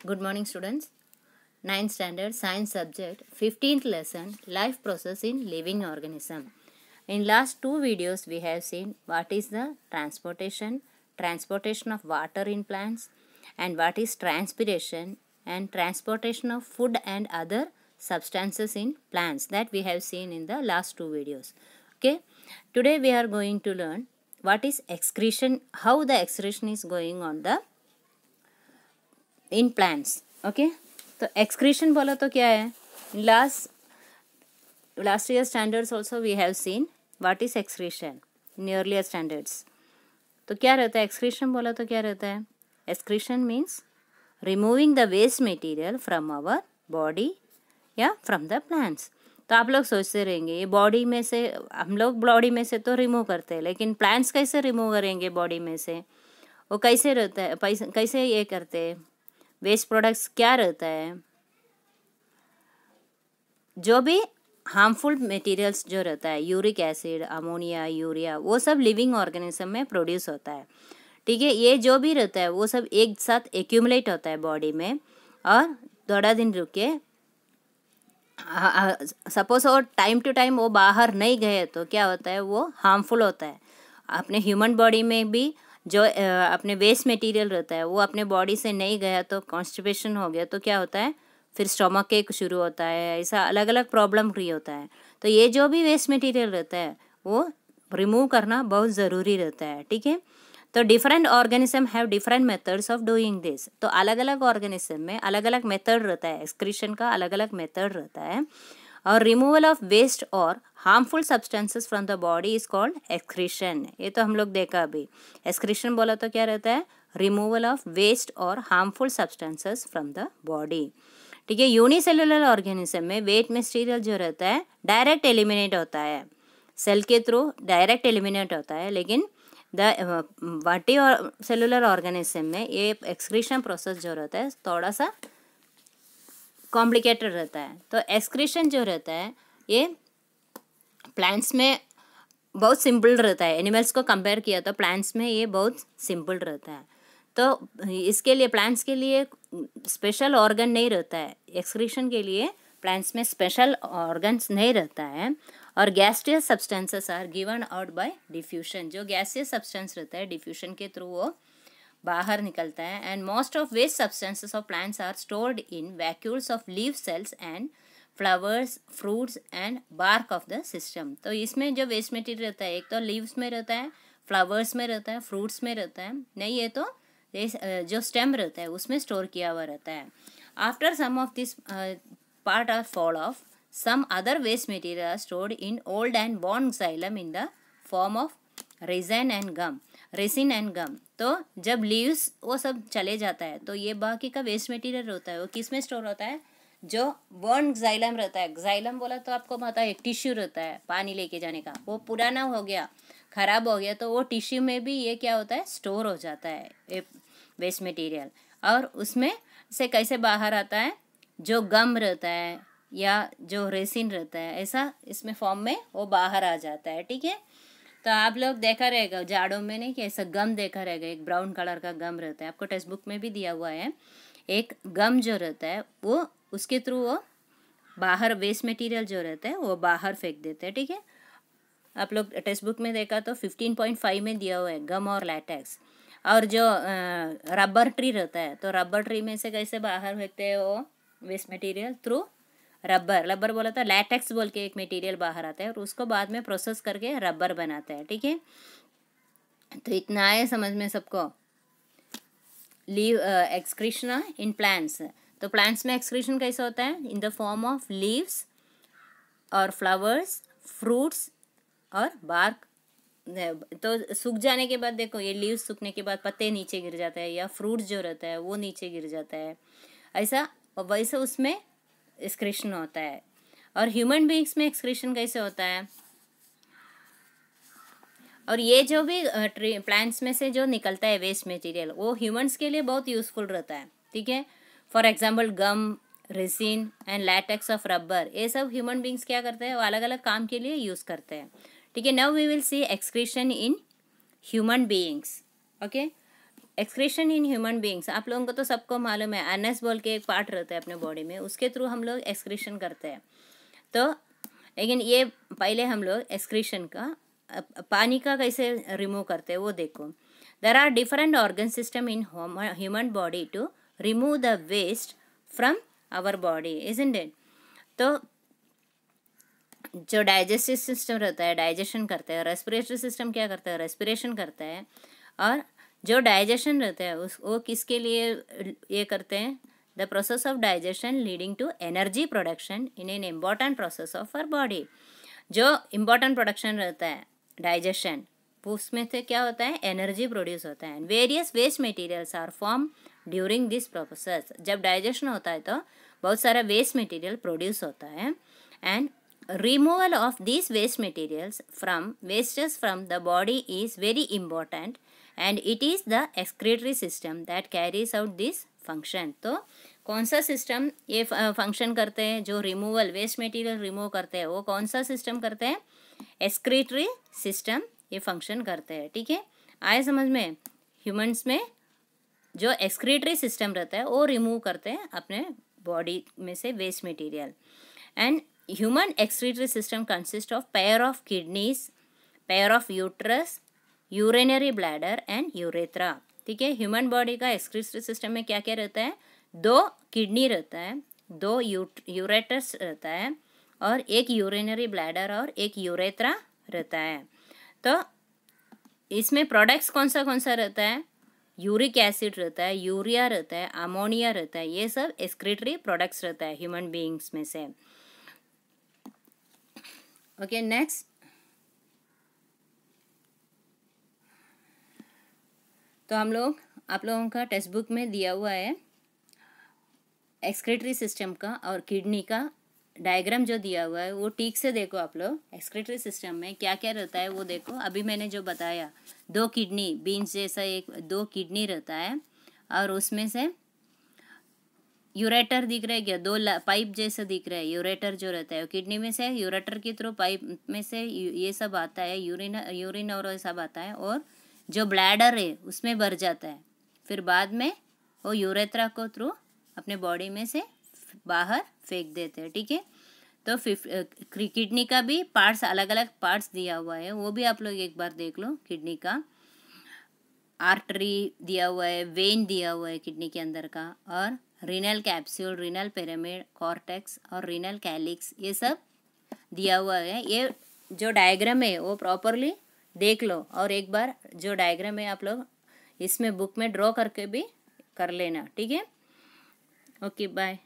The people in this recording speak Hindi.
Good morning, students. 9th standard science subject 15th lesson life process in living organism. In last two videos we have seen what is the transportation of water in plants, and what is transpiration and transportation of food and other substances in plants, that we have seen in the last two videos. Okay, today we are going to learn what is excretion, how the excretion is going on the in plants. Okay, तो एक्सक्रीशन बोला तो क्या है? Last year standards also we have seen what is excretion in earlier standards. तो क्या रहता है एक्सक्रीशन बोला तो क्या रहता है? Excretion means removing the waste material from our body या फ्रॉम द प्लांट्स. तो आप लोग सोचते रहेंगे ये बॉडी में से, हम लोग बॉडी में से तो रिमूव करते हैं, लेकिन प्लांट्स कैसे रिमूव करेंगे बॉडी में से? वो कैसे रहता है, कैसे ये करते हैं? वेस्ट प्रोडक्ट्स क्या रहता है? जो भी हार्मफुल मटेरियल्स जो रहता है, यूरिक एसिड, अमोनिया, यूरिया, वो सब लिविंग ऑर्गेनिज्म में प्रोड्यूस होता है. ठीक है, ये जो भी रहता है वो सब एक साथ एक्यूमुलेट होता है बॉडी में, और थोड़ा दिन रुक के सपोज और टाइम टू टाइम वो बाहर नहीं गए तो क्या होता है, वो हार्मफुल होता है. अपने ह्यूमन बॉडी में भी जो अपने वेस्ट मटेरियल रहता है वो अपने बॉडी से नहीं गया तो कॉन्स्टिपेशन हो गया तो क्या होता है, फिर स्टोमक एक शुरू होता है, ऐसा अलग अलग प्रॉब्लम क्रिएट होता है. तो ये जो भी वेस्ट मटेरियल रहता है वो रिमूव करना बहुत ज़रूरी रहता है. ठीक है, तो different organism have different methods of doing this. तो अलग अलग ऑर्गेनिज्म में अलग अलग मेथड रहता है, एक्सक्रीशन का अलग अलग मेथड रहता है. और रिमूवल ऑफ वेस्ट और harmful substances from the body is called excretion. ये तो हम लोग देखा अभी. एक्सक्रीशन बोला तो क्या रहता है? रिमूवल ऑफ वेस्ट और harmful substances from the body. ठीक है, यूनिसेलुलर ऑर्गेनिज्म में वेस्ट मटेरियल जो रहता है डायरेक्ट एलिमिनेट होता है, सेल के थ्रू डायरेक्ट एलिमिनेट होता है. लेकिन द वाटी और सेलुलर ऑर्गेनिज्म में ये एक्सक्रीशन प्रोसेस जो रहता है थोड़ा सा कॉम्प्लिकेटेड रहता है. तो एक्सक्रीशन जो रहता है ये प्लांट्स में बहुत सिंपल रहता है. एनिमल्स को कंपेयर किया तो प्लांट्स में ये बहुत सिंपल रहता है. तो इसके लिए प्लांट्स के लिए स्पेशल ऑर्गन नहीं रहता है. एक्सक्रीशन के लिए प्लांट्स में स्पेशल ऑर्गन्स नहीं रहता है. और gaseous substances are given out by diffusion. जो गैसियस सब्सटेंस रहता है डिफ्यूशन के थ्रू वो बाहर निकलता है. And most of waste substances of plants are stored in vacuoles of leave cells and flowers, fruits and bark of the system. तो इसमें जो वेस्ट मटेरियल रहता है एक तो लीव्स में रहता है, फ्लावर्स में रहता है, फ्रूट्स में रहता है, नहीं ये तो जो स्टेम रहता है उसमें स्टोर किया हुआ रहता है. After some of this part are fall off, some other waste material are stored in old and born xylem in the form of resin and gum. तो जब लीव्स वो सब चले जाता है तो ये बाकी का वेस्ट मटेरियल होता है वो किस में स्टोर होता है? जो बर्न xylem रहता है. xylem बोला तो आपको पता है एक टिश्यू रहता है पानी लेके जाने का. वो पुराना हो गया, खराब हो गया, तो वो टिश्यू में भी ये क्या होता है, स्टोर हो जाता है वेस्ट मटेरियल. और उसमें से कैसे बाहर आता है? जो गम रहता है या जो रेसिन रहता है, ऐसा इसमें फॉर्म में वो बाहर आ जाता है. ठीक है, तो आप लोग देखा रहेगा जाड़ों में नहीं कि ऐसा गम देखा रहेगा, एक ब्राउन कलर का गम रहता है, आपको टेक्स्ट बुक में भी दिया हुआ है. एक गम जो रहता है वो उसके थ्रू वो बाहर वेस्ट मटेरियल जो रहता है वो बाहर फेंक देते हैं. ठीक है, आप लोग टेक्स्ट बुक में देखा तो 15.5 में दिया हुआ है गम और लैटेक्स. और जो रबर ट्री रहता है तो रबर ट्री में से कैसे बाहर फेंकते हैं वो वेस्ट मटेरियल? थ्रू रबर बोला था, लैटेक्स बोल के एक मटेरियल बाहर आता है और उसको बाद में प्रोसेस करके रबर बनाता है. ठीक है, तो इतना है समझ में सबको. Leave excretion in plants. तो प्लांट्स में एक्सक्रीशन कैसे होता है? In the form of leaves और फ्लावर्स, फ्रूट्स और बार्क. तो सूख जाने के बाद देखो ये लीव्स सूखने के बाद पत्ते नीचे गिर जाता है या फ्रूट्स जो रहता है वो नीचे गिर जाता है, ऐसा. और वैसे उसमें एक्सक्रीशन होता है. और ह्यूमन बीइंग्स में एक्सक्रीशन कैसे होता है? और ये जो भी प्लांट्स में से जो निकलता है वेस्ट मटेरियल वो ह्यूमंस के लिए बहुत यूजफुल रहता है. ठीक है, for example gum, resin and latex of rubber, ये सब ह्यूमन बीइंग्स क्या करते हैं, वो अलग अलग काम के लिए यूज़ करते हैं. ठीक है, now we will see excretion in human beings. Okay, excretion in human beings, आप लोगों को तो सबको मालूम है, एनएस बोल के एक पार्ट रहता है अपने बॉडी में, उसके थ्रू हम लोग एक्सक्रीशन करते हैं। तो लेकिन ये पहले हम लोग एक्सक्रीशन का पानी का कैसे रिमूव करते हैं वो देखो। There are different organ system in human body to remove the waste from our body, isn't it. तो जो डाइजेस्टिव सिस्टम रहता है डाइजेशन करता है, रेस्पिरेटरी सिस्टम क्या करता है, रेस्पिरेशन करता है, और जो डाइजेशन रहता है वो किसके लिए ये करते हैं, the process of digestion leading to energy production in an important process of our body. जो इम्पॉर्टेंट प्रोडक्शन रहता है डाइजेशन, उसमें से क्या होता है, एनर्जी प्रोड्यूस होता है। Various waste materials are form during this process, जब डाइजेशन होता है तो बहुत सारा वेस्ट मटेरियल प्रोड्यूस होता है। And removal of these waste materials from wastes from the body is very important and it is the excretory system that carries out this function। तो कौन सा सिस्टम ये फंक्शन करते हैं, जो रिमूवल वेस्ट मटेरियल रिमूव करते हैं वो कौन सा सिस्टम करते हैं, एक्सक्रीटरी सिस्टम ये फंक्शन करते हैं। ठीक है, आए समझ में। ह्यूमंस में जो एक्सक्रीटरी सिस्टम रहता है वो रिमूव करते हैं अपने बॉडी में से waste material. And human excretory system consists of pair of kidneys, pair of uterus, urinary bladder and urethra। ठीक है, ह्यूमन बॉडी का एक्सक्रीटरी सिस्टम में क्या क्या रहता है, 2 किडनी रहता है, 2 यूरेटस रहता है, और एक यूरिनरी ब्लैडर और एक यूरेथ्रा रहता है। तो इसमें प्रोडक्ट्स कौन सा रहता है, यूरिक एसिड रहता है, यूरिया रहता है, अमोनिया रहता है, ये सब एक्सक्रीटरी प्रोडक्ट्स रहता है ह्यूमन बीइंग्स में से। Okay, next. तो आप लोगों का टेक्स्ट बुक में दिया हुआ है एक्सक्रीटरी सिस्टम का और किडनी का डायग्राम जो दिया हुआ है वो ठीक से देखो आप लोग। एक्सक्रीटरी सिस्टम में क्या क्या रहता है वो देखो। अभी मैंने जो बताया 2 किडनी बीन्स जैसा 2 किडनी रहता है, और उसमें से यूरेटर दिख रहा है क्या, 2 पाइप जैसा दिख रहा है। यूरेटर जो रहता है किडनी में से यूरेटर के थ्रू पाइप में से ये सब आता है, यूरिन और ये सब आता है, और जो ब्लैडर है उसमें भर जाता है, फिर बाद में वो यूरेथ्रा को थ्रू अपने बॉडी में से बाहर फेंक देते हैं। ठीक है, तो किडनी का भी पार्ट्स अलग अलग पार्ट्स दिया हुआ है, वो भी आप लोग एक बार देख लो। किडनी का आर्टरी दिया हुआ है, वेन दिया हुआ है किडनी के अंदर का, और renal capsule, renal pyramid, cortex और रीनल कैलिक्स ये सब दिया हुआ है। ये जो डायग्राम है वो प्रॉपरली देख लो, और एक बार जो डायग्राम है आप लोग इसमें बुक में ड्रॉ करके भी कर लेना। ठीक है, ओके, बाय।